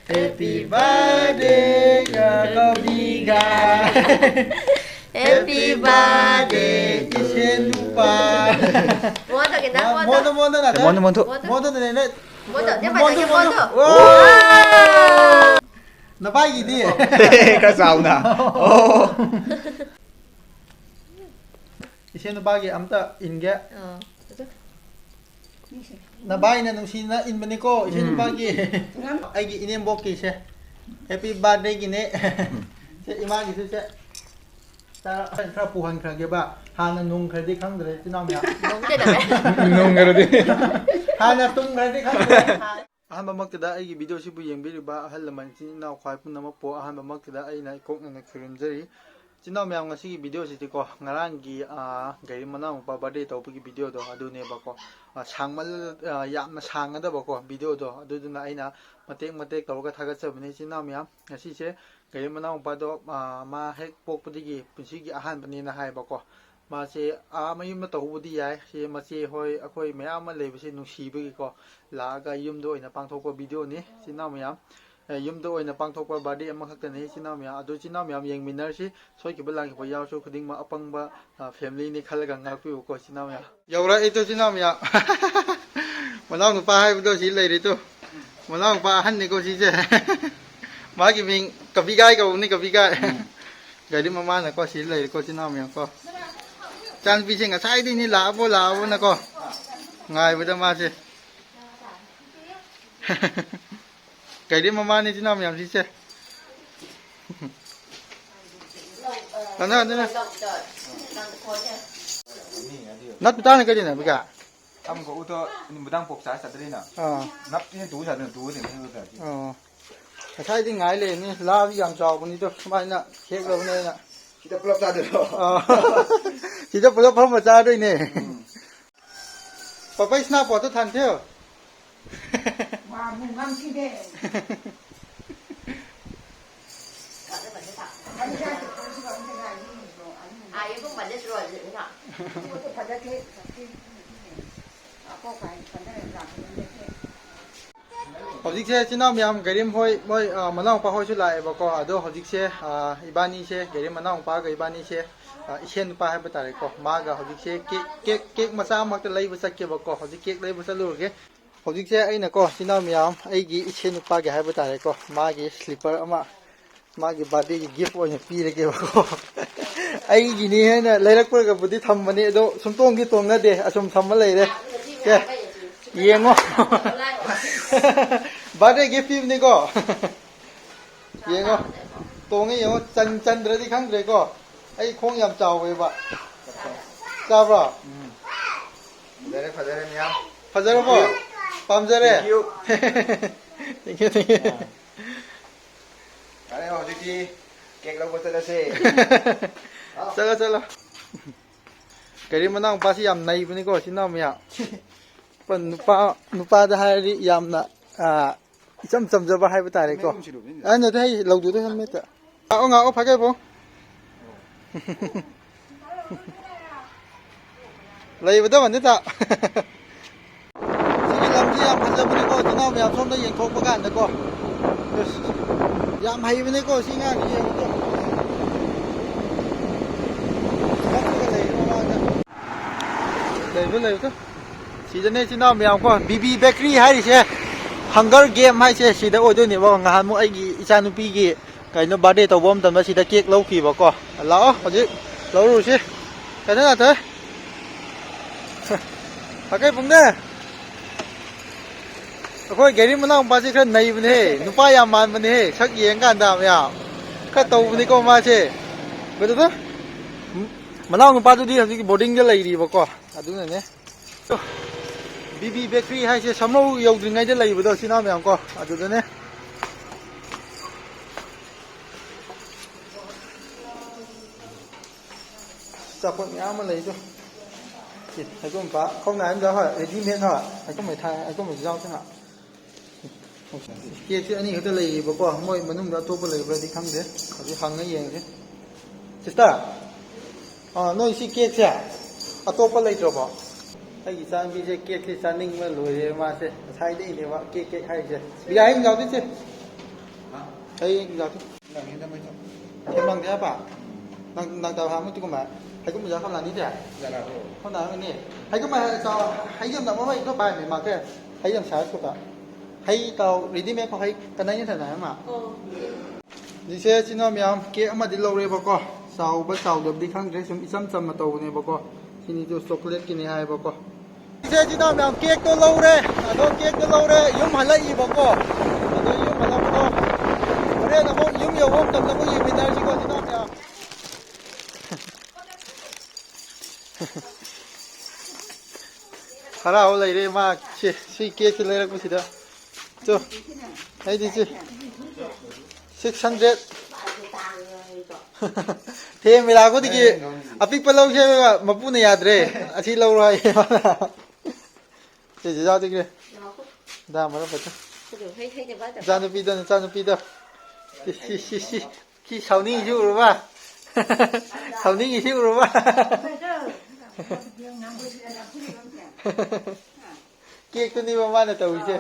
Happy birthday Kabiga Happy birthday Isenupa Moto kita, Moto moto na Moto moto. Moto na na Moto, dia banyak moto. Wow Napay gini Khá giàu nè. Ồ. Isenupa gi amta inge Nabay na nung sina in maniko Isenupa gi Ay gi inembo ki se Happy birthday gini Se ima gi se Ta khra puhan khra ge ba Hana nung khra di khang dre tinam ya Nung dia dah. Nung rồi đi. Hana tung khra di khang dre Ahanba maktada ay gi video si bu yengbiriba ahal laman sininaw khwai punamak po ahanba maktada ay na ikok na nagkirimjari Sinaw miyam nga sige video si tiko ngarang gi gari manang pa birthday to pagi video do adu ne ba ko sangmal yamna sangada ba ko video do adu na ay na matek tawga thagat sabni sinaw miyam ngasi se gari manang pa do ma hek pok pudigi punsigi ahan bani na hai ba ko ma se mayum na tawbudi yai se ma se hoi akoi mayam ma lebisi nungsibi ko laga yum do ina pangthokpa video ni sinaw miyam yumdo oina pangthokpa birthday ama khaktani sinaw miyam adu sinaw miyam yengminar si soikiba langkiba yawsu khudingma apangba family ni khalaga ngakpi ko sinaw miyam yaura ito sinaw miyam manaw nupa haibdo si leiri to manaw nupa ahan ni ko si je magi ming kabigai ka uni kabigai gadi mama na ko si leiri ko sinaw miyam ko chan pi sing asai di ni labo na ko ngai bada ma se Cái đi mama này thế nào mày làm gì chứ? Anh ơi, đây này. Nắp ta này cái gì này bây giờ? Ông có ô tô, mình đang phục sái sạch đây nè. Nắp cái túi sạch túi thì không được. Cái đi ngay lên đi, la đi làm giàu con đi cho mai nè, chết rồi này nè. Chỉ ta plug ra được rồi. Chỉ ta plug không mà ra đây nè. Papa snap vào tôi thành theo. Mà mùng năm khi đấy. Ibu pada suruh je nak. Itu pada ke, apa kain pada yang Hojik se chinaw miyam garim hoi moi manang pa hoi chu lai ba ko ado hojik se ibani se garim manang pa ga ibani se isen pa ha batare ko ma ga hojik se cake macha mak ta lei ba sak ke ba ko hojik cake lei ba sa lu ge hojik se ai na ko chinaw miyam ai gi isen pa ga ha batare ko ma gi slipper ama ma gi birthday gi gift oina pi re ge ba ko ai gi ni he na leirak pa ga budi tham mani ado sumtong gi tong na de asum tham ma lei re ke yengo birthday gift ni ko yengo tong ei yengo chan dre di khang dre ko ai khong yam chaw we ba cha bro Đây phải đây em. phajaro bo pamjare Thank you. thank you Cái này họ đi kẹt lâu quá sẽ. chalo kari manang pa si yam nai bani ko sinaw mya pan nupa da hai yam na cham jaba hai batare ko an no thai lau du to met o nga o phagai bo lai bada ban ta sigi lam ji yam phajab ni ko sinaw mya som da yeng thok ba kan da ko yam hai bani ko singa ni yeng ko lấy thôi, chỉ cho nên chỉ nào mèo qua BB Bakery hay gì Hunger Game hay gì chỉ đã ôi tôi nhỉ vào ngày hôm ấy cái channel pi cái nó birthday tàu bom tầm đó chỉ đã cake lâu kỳ vào co lão có chứ lâu rồi chứ cái đó là thế cái vấn đề thôi cái đi mà nó bao nhiêu cái này vấn đề nó phải làm ăn vấn đề sắc yên cái nào mèo cái tàu vấn đề có mà chứ bây giờ đó mà nó bao nhiêu đi thì boarding cái này đi vào co đúng rồi nhé BB Bakery hay chứ sắm lâu yêu từ ngay đến lấy vào đó xin nào mèo co đúng rồi nhé chặt con nhá mà lấy cho thầy con phá không này em ra hỏi đi miệng hỏi thầy con phải thay thầy con phải rau thế nào kia chứ anh ấy lấy vào co mỗi mà nung đã tốt vào lấy vào đi khăng thế có cái hàng cái gì thế sister nói gì kia chứ tốt vào lấy cho bỏ hay sao bây giờ kia thì sao ninh mà lùi mà thế thay đi thì vợ kia hay chứ bây giờ anh giáo thế chứ Hay giờ chứ. Thêm bằng thế hả? Đang tàu hàm chứ có mà. Hay cũng bây giờ không làm đi thế. Không làm cái này. Hay cũng mà sao hay dầm nào mới có bài này mà cái. Hay dầm sáng số cả. Hay tàu ready made có hay cái này như thế này mà. Đi xe xin nó miếng kia mà đi lâu rồi bao co. Sau bắt sau được đi khang dress some mà tàu này bao co. Xin đi chocolate cái này hay bao co. Đi xe xin nó miếng kia tôi lâu rồi. Đó kia tôi lâu rồi. Yếm hẳn lại bao co. Đó yếm hẳn lại bao co. Rồi nó không yếm nhiều không cầm nó có yếm bên đây chỉ có xin nó miếng. Hara olay re ma si cake le ko sida to ai di 600 thêm वे ला को दिकी अपिक पलो छे मपु ने याद रे अच्छी लो रहा है जे जा दिक रे दा मरा पता जानु पीदा की साउनी छु रुबा साउनी छु रुबा केक तो नहीं मामा ने तो उसे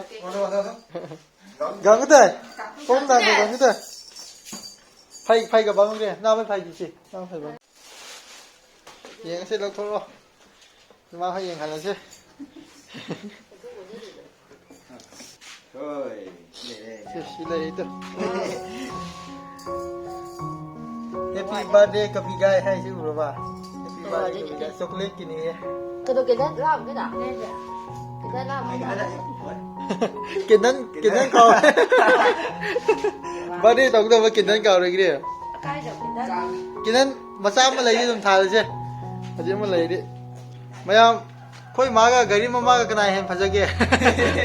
गंग तो कौन दा गंग तो फाई का बांग रे ना फाई जी से ना फाई बांग ये से लोग थोड़ा मांให้ยังหันแล้วใช่โอ้ยสิเลยตัว Happy birthday กับพี่กายให้ชื่อรู้ป่ะ Happy birthday กับช็อกโกแลตกินนี่ cái đồ cái đất làm cái nào cái đất làmกินนั้นเขาบ้านนี้ต้องมากินนั้นเก่าเลยกี่เดียว cái đồ cái đất กินนั้นมาซ้ำมาเลยที่ตรงท้ายเลยใช่มาเจอมาเลยดิมายังค่อยมาก็กะรีมาก็กันไหนเห็นพัชเกะ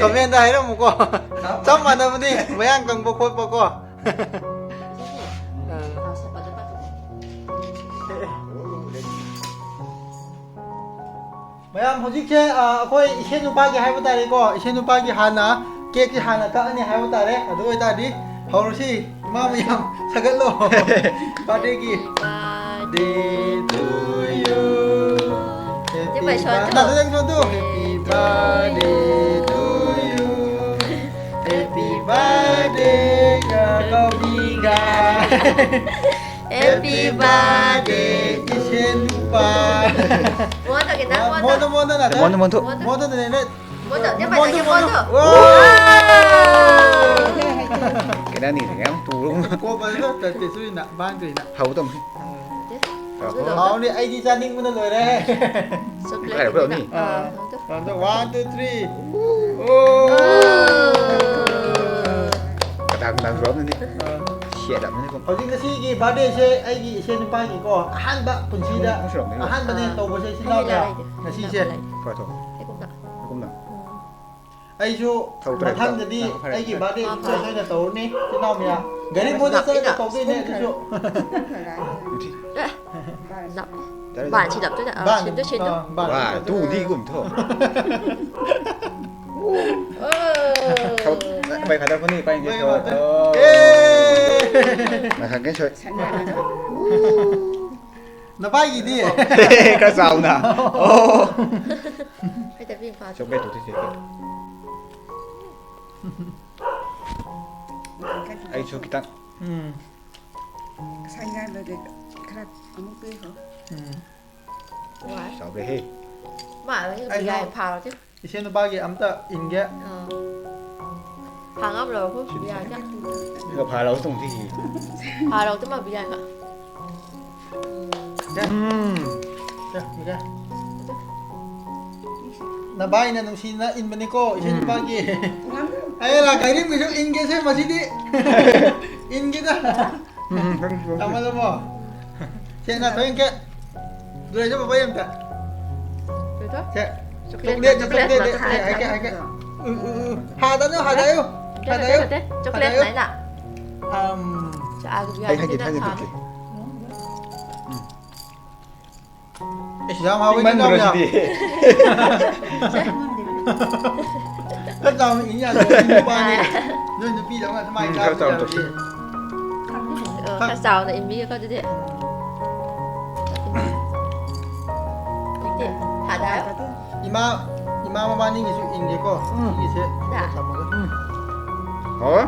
คอมเมนต์ได้แล้วมุกก็ซ้ำมาแล้วมันนี่มายังกังบุกโคตรปก็ มายามหจิเช่ค่อยเช่นนุปากีให้บุตรเลยก็เช่นนุปากีหานะเก๊กที่หานะก็อันนี้ให้บุตรเลยดูไอ้ตาดิเขารู้สิมามายามสักโลบาร์เดย์กี่ Birthday to you จะไปชวน น่าจะยังชวนดู Happy birthday to you Happy birthday กับพี่กา Happy birthday ที่เช่นนุปา mua tao cái đất Monto na Monto. Monto na nene. mua tao nhưng mà tao cái mua tao Cái đó thì em tù luôn. Cô bây giờ tới tới suy nạ ban cười nạ. Hầu tông. Hầu đi ai đi ra ninh muốn lời đấy. Cái đó đi. One, two, three. Oh. Cái đang rớm lên đi. Xẻ đậm lên không. Hầu chính là gì cái ba đề xe ai gì xe nó ba gì có han ba phần chi đã. Han ba này tàu ba xe xin lao cả. Là chi xe. Phải thôi. cái cũng được Cũng được. Ai chú mà thân thì đi ai gì ba đề chơi chơi là tàu này xin lao mày à. Cái này mua ra chơi là tàu đi này chú. đập bản chỉ đập thôi đã trên đó Wow, tu đi cũng thôi. Mày khả năng con đi bay đi rồi. Mày khả cái chơi. Nó bay gì đi? Cái sao nè. hay tại vì pha Trong cái tụi thế. Ai cho kita. Sang ra rồi khát ống tươi hả? quá Sao về he. mà là những cái gai pha rồi chứ Xe nó ba gì ấm ta in cái. hàng ấp rồi không bị gai chắc Gặp hà lâu tông thì. pha rồi tức mà bị gai cả Dạ, đi ra. Na bay na nung sina in ba ni ko, isa ni pagi. Ay la, kay rin mismo in kasi masidi. In kita. Tama lang mo. Siya na toyin ka. Dure sa babayam ta. được đó Siya. Chocolate. Ay ka. Hada no, hada yo. Hada yo. chocolate này nè cho ai cũng bị Hay gai hay gì được. Isang hawin din daw niya. Tất cả mình nhà rồi ba này. Rồi nó bị giống là thay Theo tao cao. tôi. khách sạn này em biết có chứ gì hả đá Ima mabani gisu inge ko. Igi se. Dạ. Tama ko. Hả?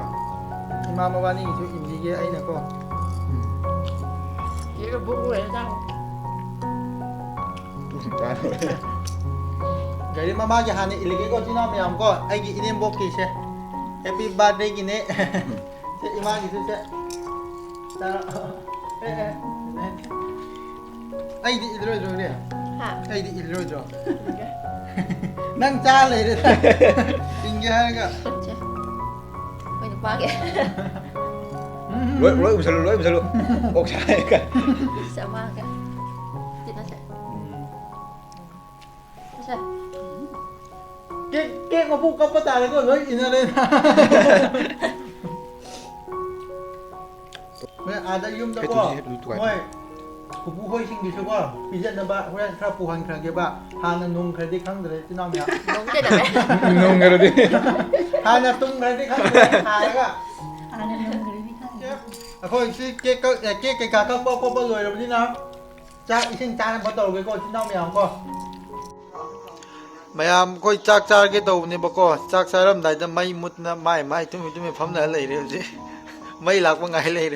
มาเมื่อวานนี้ช่วยอินดีเกไอ้นะก็ Chỉ là bụng người sao? ตู้สินค้าเลย เดี๋ยวมาจะหาในอิลิเกก็ที่น้องไม่ยอมก็ไอ้กี่อินเดียนบอกกี่เช่ Happy birthday กี่เนี่ยเช่อีมากี่เช่แต่ไอ้ดิอิลโรจเนี่ย Hả? ไอ้ดิอิลโรจนั่งจ้าเลยเลยจริงแค่ก็ Chết. Mày được ba kìa. ร้อยอุ้มสลุร้อยอุ้มสลุอกชายกัน Sợ ma kìa. Chết nó sẽ. Nó sẽ. เก๊กมาพูดกับป้าตาเลยก็เฮ้ยอินอะไรนะเมื่ออาจจะยุ่มตะก้อเฮ้ยกูพูดเฮ้ยชิงดิฉันว่าพิจารณาบ้าเฮ้ยครับผู้หันครั้งเกี่ยวกับฮานานุงใครที่ครั้งเดียวที่น้องเนี่ย Đúng chết rồi đấy. นุ่งกันเลยดิ ฮานาตุงใครที่ครั้งเดียวหายก็ Anh em không người đi khác. เขาซื้อเก๊กก็เก๊กไก่ก็ป้อเลยแบบนี้นะจ้าอีชิงจ้าพอโตกันก็ที่น้องไม่เอาก็ไม่เอาก็จากจากกันตัวนี่บอกก็จากสารมได้จะไม่มุดนะไม่ตุ้มตุ้มพัมนั่นเลยเลยสิไม่หลักว่าไงเลย